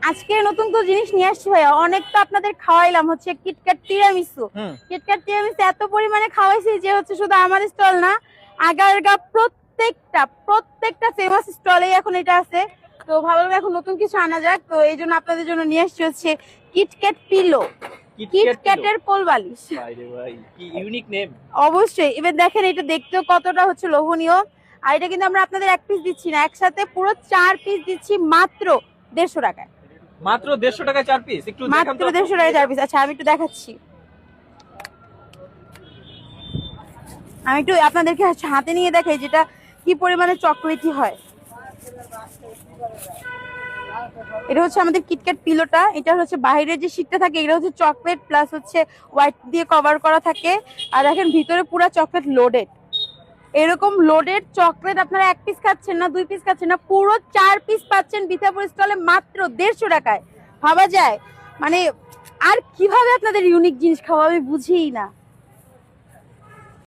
আজকে নতুন তো জিনিস নিয়ে আসছি ভাইয়া, অনেক তো আপনাদের খাওয়াইলাম হচ্ছে কিটক্যাট টিরামিসু। কিটক্যাট টিরামিসু এত পরিমাণে খাওয়াইছি যে হচ্ছে শুধু আমার স্টল না, আগারগা প্রত্যেকটা ফেমাস স্টলেই এখন এটা আছে। তো ভাবলাম এখন নতুন কিছু আনা যাক, তো এই জন্য আপনাদের জন্য নিয়ে আসছি হচ্ছে কিটক্যাট পিলো, কিটক্যাটের কোল বালিশ। কি ইউনিক নেম। অবশ্যই, এবার দেখেন এটা দেখতেও কতটা হচ্ছে লোভনীয়। আর এটা কিন্তু আমরা আপনাদের এক পিস দিচ্ছি না, একসাথে পুরো 4 পিস দিচ্ছি মাত্র 150 টাকায়। মাত্র 150 টাকায় 4 পিস? একটু দেখান মাত্র তো। 150 টাকায় 4 পিস। আচ্ছা আমি একটু দেখাচ্ছি, আমি একটু আপনাদেরকে হাতে নিয়ে দেখাই যেটা কি পরিমাণে চকলেটি হয়। এটা হচ্ছে আমাদের কিটক্যাট পিলোটা, এটা হচ্ছে বাইরের যে শীটটা থাকে এটা হচ্ছে চকলেট প্লাস হচ্ছে হোয়াইট দিয়ে কভার করা থাকে। আর দেখেন ভিতরে পুরো চকলেট লোডেড। এরকম লোডেড চকলেট আপনারা 1 পিস খাচ্ছেন না, 2 পিস খাচ্ছেন না, পুরো 4 পিস পাচ্ছেন বিথাপুর স্টলে মাত্র 150 টাকায়। ভাবা যায় মানে আর কিভাবে আপনাদের ইউনিক জিনিস খাওয়া আমি বুঝিই না।